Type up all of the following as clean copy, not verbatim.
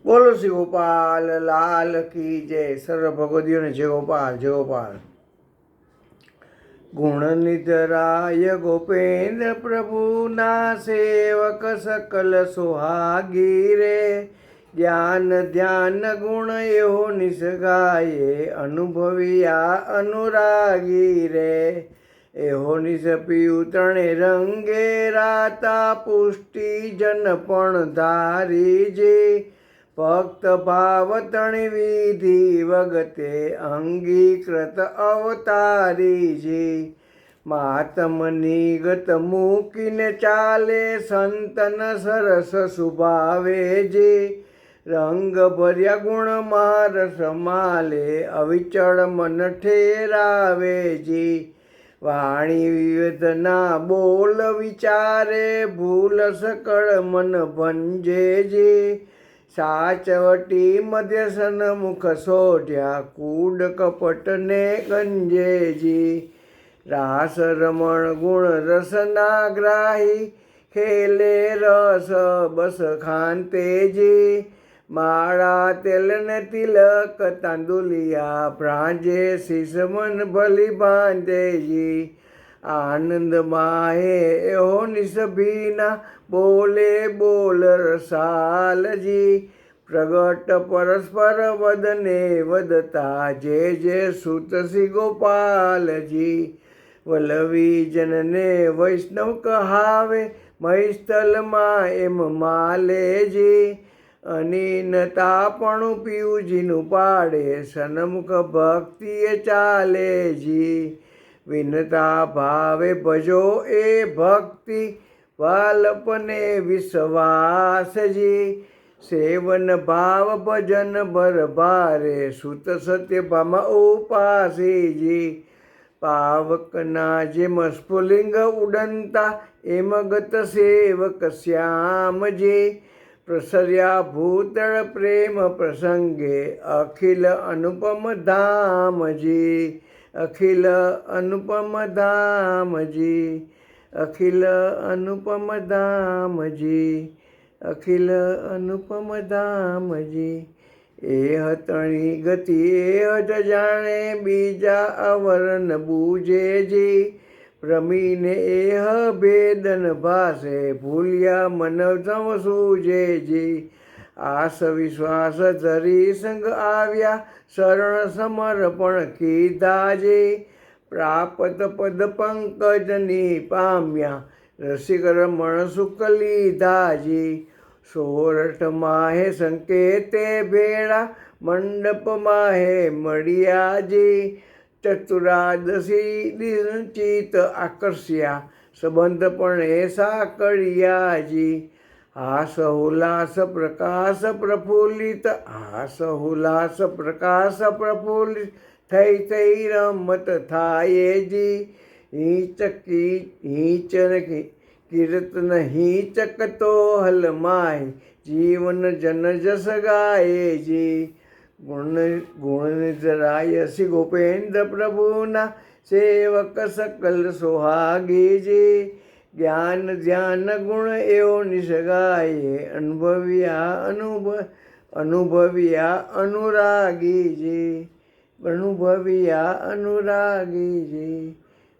બોલો શ્રી ગોપાલ લાલ કી જય. સર્વ ભગવદીઓને જય ગોપાલ જય ગોપાલ. ગુણ નિધરાય ગોપેન્દ્ર પ્રભુના સેવક સકલ સુહાગી રે. જ્ઞાન ધ્યાન ગુણ એવો નિસગાયે અનુભવ્યા અનુરાગી રે. એહો નિસ પીયું ત્રણે રંગે રાતા પુષ્ટિ જન પણ ધારી જે. ભક્ત ભાવ તણી વિધિ વગતે અંગીકૃત અવતારીજી. માતમની ગત મૂકીને ચાલે સંતન સરસ સુભાવેજી. રંગ ભર્યા ગુણ મારસ માલે અવિચળ મન ઠેરાવેજી. વાણી વિવેદના બોલ વિચારે ભૂલ સકળ મન ભંજેજી. સાચવટી મધ્ય સન્મુખ સોઢ્યા કૂડ કપટ ને ગંજેજી. રાસ રમણ ગુણ રસના ગ્રાહી ખેલે રસ બસ ખાંતેજી. માળા તેલ ને તિલક તાંદુલિયા ભ્રાંજે શીશ મન ભલી બાંધેજી. આનંદ માહે એહો નિસભીના બોલે બોલ રસાલજી. પ્રગટ પરસ્પર વદને વદતા જે જે સુત શ્રી ગોપાલજી. વલ્લવી જનને વૈષ્ણવ કહાવે મહિસ્થલમાં એમ માલેજી. અનિનતાપણું પિયુજીનું પાડે સન્મુખ ભક્તિએ ચાલેજી. વિનતા ભાવે ભજો એ ભક્તિ વાલપને વિશ્વાસજી. સેવન ભાવ ભજન ભર ભારે સુત સત્યભામાં ઉપાસીજી. પાવકના જેમ સ્ફુલિંગ ઉડંતા એમ ગત સેવક શ્યામજી. પ્રસર્યા ભૂતળ પ્રેમ પ્રસંગે અખિલ અનુપમ ધામજી. અખિલ અનુપમ ધામજી. અખિલ અનુપમ ધામજી. અખિલ અનુપમ ધામજી. એ હતણી ગતિ એ જ જાણે બીજા અવરન બૂજેજી. પ્રમીને એહ ભેદન ભાષે ભૂલ્યા મન સમ સૂજેજી. આસ વિશ્વાસ ધરી સંગ આવ્યા શરણ સમર્પણ કીધાજી. પ્રાપત પદ પંકજની પામ્યા રસિક રમણ સુખ લીધાજી. સોરઠ માહે સંકેતે ભેળા મંડપ માહે મળ્યાજી. ચતુરાદશી ચિત આકર્ષ્યા સંબંધ પણ એ સાકળ્યાજી. હાસ ઉલ્લાસ પ્રકાશ પ્રફુલ્લિત હાસ ઉલ્લાસ પ્રકાશ પ્રફુલ્લિત થઈ થઈ રમત થાયેજી. હિંચન કીર્તન હિંચકતો હલમાય જીવન જન જસ ગાયેજી. ગુણનિધરાય શ્રી ગોપેન્દ્ર પ્રભુના સેવક સકલ સુહાગીજી. જ્ઞાન ધ્યાન ગુણ એવો નિસગાયે અનુભવ્યા અનુરાગીજી. અનુભવ્યા અનુરાગીજી.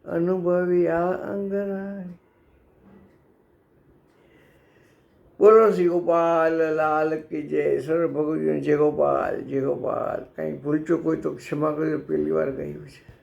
અનુભવ્યા અંગરાગી. બોલો શ્રી ગોપાલ લાલ કી જય. સર્વ ભગવદીઓને જય ગોપાલ જય ગોપાલ. કંઈ ભૂલચો કોઈ તો ક્ષમા કરજો, પહેલી વાર કહ્યું છે.